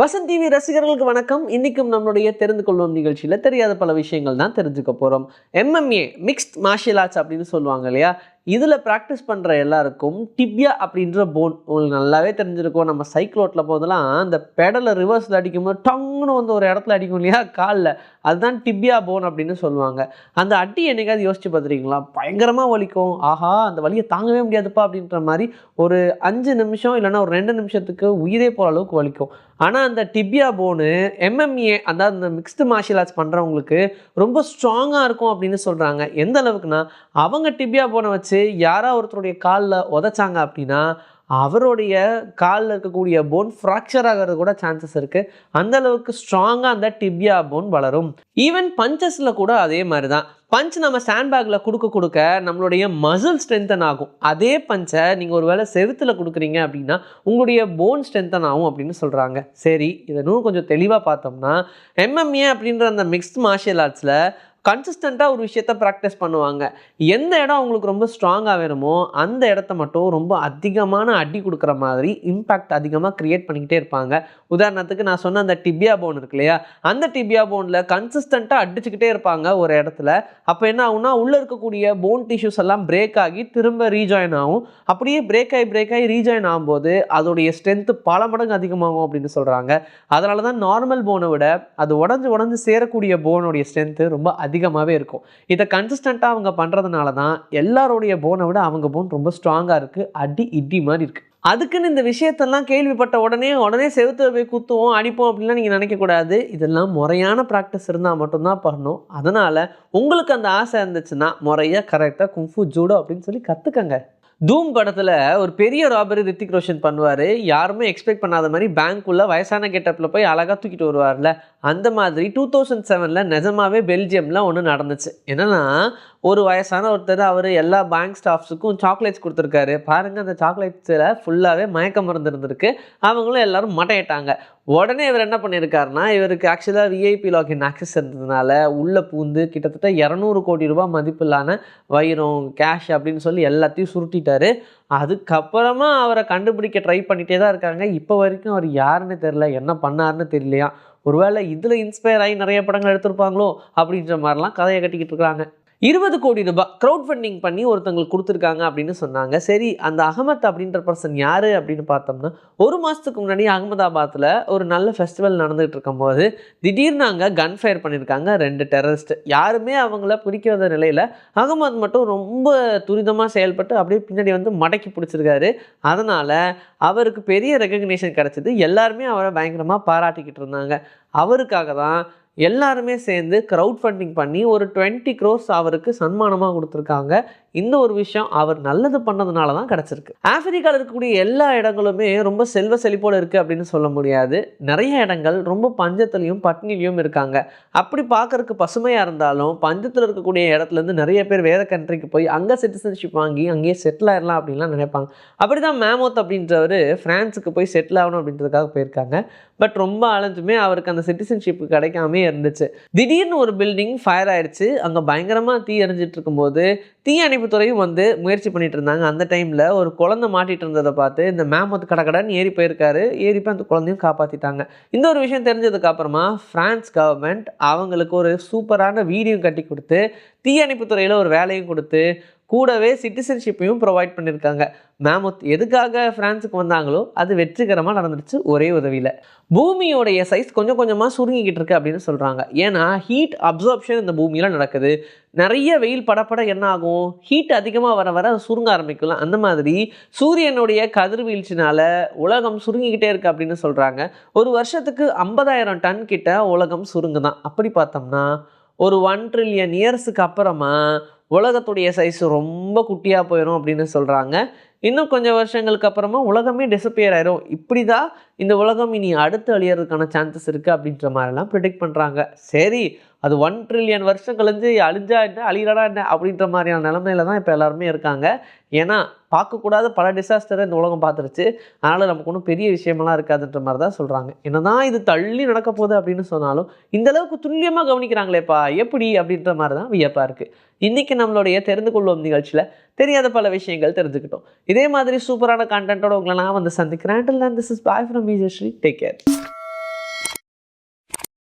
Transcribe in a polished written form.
Vasanth TV ரசிகர்களுக்கு வணக்கம். இன்னைக்கும் நம்மளுடைய தெரிந்து கொள்வோம் நிகழ்ச்சியில் தெரியாத பல விஷயங்கள் தான் தெரிஞ்சுக்க போகிறோம். MMA மிக்ஸ்ட் மார்ஷியல் ஆர்ட்ஸ் அப்படின்னு சொல்லுவாங்க இல்லையா, இதில் ப்ராக்டிஸ் பண்ணுற எல்லாருக்கும் டிபியா அப்படின்ற போன் உங்களுக்கு நல்லாவே தெரிஞ்சிருக்கும். நம்ம சைக்கிள் ஓட்டில் போதெல்லாம் அந்த பெடலை ரிவர்ஸில் அடிக்கும்போது டங்குன்னு வந்து ஒரு இடத்துல அடிக்கும் இல்லையா காலில், அதுதான் டிபியா போன் அப்படின்னு சொல்லுவாங்க. அந்த அடி என்னைக்காவது யோசிச்சு பார்த்துருக்கீங்களா? பயங்கரமாக வலிக்கும். ஆஹா, அந்த வலியை தாங்கவே முடியாதுப்பா அப்படின்ற மாதிரி ஒரு 5 நிமிஷம் இல்லைன்னா ஒரு 2 நிமிஷத்துக்கு உயிரே போகிற அளவுக்கு வலிக்கும். ஆனால் அந்த டிபியா போனு MMA அதாவது இந்த மிக்ஸ்டு மார்ஷியல் ஆர்ட்ஸ் பண்ணுறவங்களுக்கு ரொம்ப ஸ்ட்ராங்காக இருக்கும் அப்படின்னு சொல்கிறாங்க. எந்த அளவுக்குன்னா, அவங்க டிபியா போனை வச்சு யாராவது ஒருத்தருடைய காலில் உதைச்சாங்க அப்படின்னா அவருடைய காலில் இருக்கக்கூடிய போன் ஃப்ராக்சர் ஆகிறது கூட சான்சஸ் இருக்குது. அந்த அளவுக்கு ஸ்ட்ராங்காக அந்த டிபியா போன் வளரும். ஈவன் பஞ்சஸில் கூட அதே மாதிரி தான். பஞ்ச் நம்ம ஸ்டாண்ட் பேக்கில் கொடுக்க கொடுக்க நம்மளுடைய மசில் ஸ்ட்ரென்தன் ஆகும். அதே பஞ்சை நீங்கள் ஒரு வேளை செவுத்தில் கொடுக்குறீங்க அப்படின்னா உங்களுடைய போன் ஸ்ட்ரென்தன் ஆகும் அப்படின்னு சொல்கிறாங்க. சரி, இதை இன்னும் கொஞ்சம் தெளிவாக பார்த்தோம்னா, MMA அப்படின்ற அந்த மிக்ஸ்ட் மார்ஷியல் ஆர்ட்ஸில் கன்சிஸ்டண்ட்டாக ஒரு விஷயத்த ப்ராக்டிஸ் பண்ணுவாங்க. எந்த இடம் அவங்களுக்கு ரொம்ப ஸ்ட்ராங்காக வேணுமோ அந்த இடத்த மட்டும் ரொம்ப அதிகமான அடி கொடுக்குற மாதிரி இம்பேக்ட் அதிகமாக க்ரியேட் பண்ணிக்கிட்டே இருப்பாங்க. உதாரணத்துக்கு நான் சொன்ன அந்த டிபியா போன் இருக்கு இல்லையா, அந்த டிபியா போனில் கன்சிஸ்டண்ட்டாக அடிச்சுக்கிட்டே இருப்பாங்க ஒரு இடத்துல. அப்போ என்ன ஆகும்னா, உள்ளே இருக்கக்கூடிய போன் டிஷ்யூஸ் எல்லாம் பிரேக் ஆகி திரும்ப ரீஜாயின் ஆகும். அப்படியே பிரேக் ஆகி ரீஜாயின் ஆகும்போது அதோடைய ஸ்ட்ரென்த்து பல மடங்கு அதிகமாகும் அப்படின்னு சொல்கிறாங்க. அதனால தான் நார்மல் போனை விட அது உடஞ்சு சேரக்கூடிய போனுடைய ஸ்ட்ரென்த்து ரொம்ப அதிகமாகவே இருக்கும். இதை கன்சிஸ்டண்ட்டாக அவங்க பண்ணுறதுனால தான் எல்லாருடைய போனை விட அவங்க போன் ரொம்ப ஸ்ட்ராங்காக இருக்குது. அடி இடி மாதிரி இருக்குது. அதுக்குன்னு இந்த விஷயத்தெல்லாம் கேள்விப்பட்ட உடனே செவுத்துல போய் குத்துவோம் அடிப்போம் அப்படின்லாம் நீங்கள் நினைக்கக்கூடாது. இதெல்லாம் முறையான ப்ராக்டிஸ் இருந்தால் மட்டும்தான் பண்ணணும். அதனால் உங்களுக்கு அந்த ஆசை இருந்துச்சுன்னா முறையாக கரெக்டாக குங்ஃபூ ஜூடோ அப்படின்னு சொல்லி கற்றுக்கங்க. தூம் படத்தில் ஒரு பெரிய ராபரி ரித்திக் ரோஷன் பண்ணுவார். யாருமே எக்ஸ்பெக்ட் பண்ணாத மாதிரி பேங்க்குள்ளே வயசான கெட்டப்பில் போய் அழகாக தூக்கிட்டு வருவார்ல, அந்த மாதிரி 2007 நிஜமாவே பெல்ஜியமில் ஒன்று நடந்துச்சு. என்னென்னா, ஒரு வயசான ஒருத்தர் அவர் எல்லா பேங்க் ஸ்டாஃப்ஸுக்கும் சாக்லேட்ஸ் கொடுத்துருக்காரு. பாருங்கள், அந்த சாக்லேட்ஸில் ஃபுல்லாகவே மயக்க மருந்து இருந்திருக்கு. அவங்களும் எல்லோரும் மட்டையிட்டாங்க. உடனே இவர் என்ன பண்ணியிருக்காருனா, இவருக்கு ஆக்சுவலாக VIP லாகின் ஆக்சஸ் இருந்ததுனால உள்ளே பூந்து கிட்டத்தட்ட 200 கோடி ரூபாய் மதிப்பில்லான வைரம் கேஷ் அப்படின்னு சொல்லி எல்லாத்தையும் சுருட்டிட்டாரு. அதுக்கப்புறமா அவரை கண்டுபிடிக்க ட்ரை பண்ணிகிட்டே தான் இருக்காங்க. இப்போ வரைக்கும் அவர் யாருன்னு தெரில, என்ன பண்ணாருன்னு தெரியலையா. ஒருவேளை இதில் இன்ஸ்பயர் ஆகி நிறைய படங்கள் எடுத்திருப்பாங்களோ அப்படின்ற மாதிரிலாம் கதையை கட்டிக்கிட்டு இருக்காங்க. 20 கோடி ரூபாய் க்ரௌட் ஃபண்டிங் பண்ணி ஒருத்தங்களுக்கு கொடுத்துருக்காங்க அப்படின்னு சொன்னாங்க. சரி, அந்த அகமத் அப்படின்ற பர்சன் யார் அப்படின்னு பார்த்தோம்னா, ஒரு மாதத்துக்கு முன்னாடி அகமதாபாத்தில் ஒரு நல்ல ஃபெஸ்டிவல் நடந்துகிட்டு இருக்கும்போது திடீர்னு அங்கே கன் ஃபயர் பண்ணியிருக்காங்க 2 டெரரிஸ்ட். யாருமே அவங்கள பிடிக்காத நிலையில் அகமத் மட்டும் ரொம்ப துரிதமாக செயல்பட்டு அப்படியே பின்னாடி வந்து மடக்கி பிடிச்சிருக்காரு. அதனால் அவருக்கு பெரிய ரெகக்னேஷன் கிடச்சிது. எல்லாருமே அவரை பயங்கரமாக பாராட்டிக்கிட்டு இருந்தாங்க. அவருக்காக தான் எல்லாருமே சேர்ந்து க்ரௌட் ஃபண்டிங் பண்ணி ஒரு 20 crores அவருக்கு சன்மானமாக கொடுத்துருக்காங்க. இந்த ஒரு விஷயம் அவர் நல்லது பண்ணதுனால தான் கிடச்சிருக்கு. ஆப்பிரிக்காவில் இருக்கக்கூடிய எல்லா இடங்களுமே ரொம்ப செல்வ செழிப்போடு இருக்குது அப்படின்னு சொல்ல முடியாது. நிறைய இடங்கள் ரொம்ப பஞ்சத்துலேயும் பட்டினிலையும் இருக்காங்க. அப்படி பார்க்கறதுக்கு பசுமையாக இருந்தாலும் பஞ்சத்தில் இருக்கக்கூடிய இடத்துலேருந்து நிறைய பேர் வேறு கண்ட்ரிக்கு போய் அங்கே சிட்டிசன்ஷிப் வாங்கி அங்கேயே செட்டில் ஆயிடலாம் அப்படின்லாம் நினைப்பாங்க. அப்படி தான் மேமோத் அப்படின்றவர் ஃப்ரான்ஸுக்கு போய் செட்டில் ஆகணும் அப்படின்றதுக்காக போயிருக்காங்க. பட் ரொம்ப அலைஞ்சுமே அவருக்கு அந்த சிட்டிசன்ஷிப் கிடைக்காமே இருந்துச்சு. திடீர்னு ஒரு பில்டிங் ஃபயர் ஆயிடுச்சு. அங்கே பயங்கரமாக தீ எரிஞ்சிட்டு இருக்கும்போது தீ அணைப்புத்துறையும் வந்து முயற்சி பண்ணிட்டு இருந்தாங்க. அந்த டைமில் ஒரு குழந்தை மாட்டிகிட்டு இருந்ததை பார்த்து இந்த மேமோத் கடகடன்னு ஏறி போயிருக்காரு. ஏறி போய் அந்த குழந்தையும் காப்பாற்றிட்டாங்க. இந்த ஒரு விஷயம் தெரிஞ்சதுக்கு அப்புறமா ஃப்ரான்ஸ் கவர்மெண்ட் அவங்களுக்கு ஒரு சூப்பரான வீடியும் கட்டி கொடுத்து தீ அணைப்புத்துறையில் ஒரு வேலையும் கொடுத்து கூடவே சிட்டிசன்ஷிப்பையும் ப்ரொவைட் பண்ணியிருக்காங்க. மேமோத் எதுக்காக ஃப்ரான்ஸுக்கு வந்தாங்களோ அது வெற்றிகரமாக நடந்துருச்சு ஒரே உதவியில். பூமியோடைய சைஸ் கொஞ்சம் கொஞ்சமாக சுருங்கிக்கிட்டு இருக்கு அப்படின்னு சொல்கிறாங்க. ஏன்னா ஹீட் அப்சார்ப்ஷன் இந்த பூமியில் நடக்குது. நிறைய வெயில் படப்பட என்ன ஆகும், ஹீட் அதிகமாக வர வர அது சுருங்க ஆரம்பிக்கலாம். அந்த மாதிரி சூரியனுடைய கதிர்வீழ்ச்சினால உலகம் சுருங்கிக்கிட்டே இருக்குது அப்படின்னு சொல்கிறாங்க. ஒரு வருஷத்துக்கு 50,000 டன் கிட்ட உலகம் சுருங்குதான். அப்படி பார்த்தோம்னா ஒரு 1 trillion இயர்ஸுக்கு அப்புறமா உலகத்துடைய சைஸ் ரொம்ப குட்டியாக போயிடும் அப்படின்னு சொல்கிறாங்க. இன்னும் கொஞ்சம் வருஷங்களுக்கு அப்புறமா உலகமே டிஸப்பியர் ஆயிரும். இப்படி தான் இந்த உலகம் இனி அடுத்து அழியறதுக்கான சான்சஸ் இருக்குது அப்படின்ற மாதிரிலாம் ப்ரிடிக்ட் பண்ணுறாங்க. சரி, அது 1 trillion வருஷம் கழிஞ்சு அழிஞ்சா என்ன அழியடா என்ன அப்படின்ற மாதிரியான நிலமையில தான் இப்போ எல்லாருமே இருக்காங்க. ஏன்னா பார்க்கக்கூடாத பல டிசாஸ்டரை இந்த உலகம் பார்த்துருச்சு. அதனால் நமக்கு ஒன்றும் பெரிய விஷயமெல்லாம் இருக்காதுன்ற மாதிரி தான் சொல்கிறாங்க. என்னதான் இது தள்ளி நடக்க போகுது அப்படின்னு சொன்னாலும் இந்தளவுக்கு துல்லியமாக கவனிக்கிறாங்களேப்பா எப்படி அப்படின்ற மாதிரி தான் வியப்பாக இருக்குது. இன்றைக்கி நம்மளுடைய தெரிந்து கொள்வோம் நிகழ்ச்சியில் தெரியாத பல விஷயங்கள் தெரிஞ்சுக்கிட்டோம். இதே மாதிரி சூப்பரான கண்டென்ட்டோட உங்களை நான் வந்து சந்திக்கிறேன். Until then, this is bye from me, Jayashree. Take care.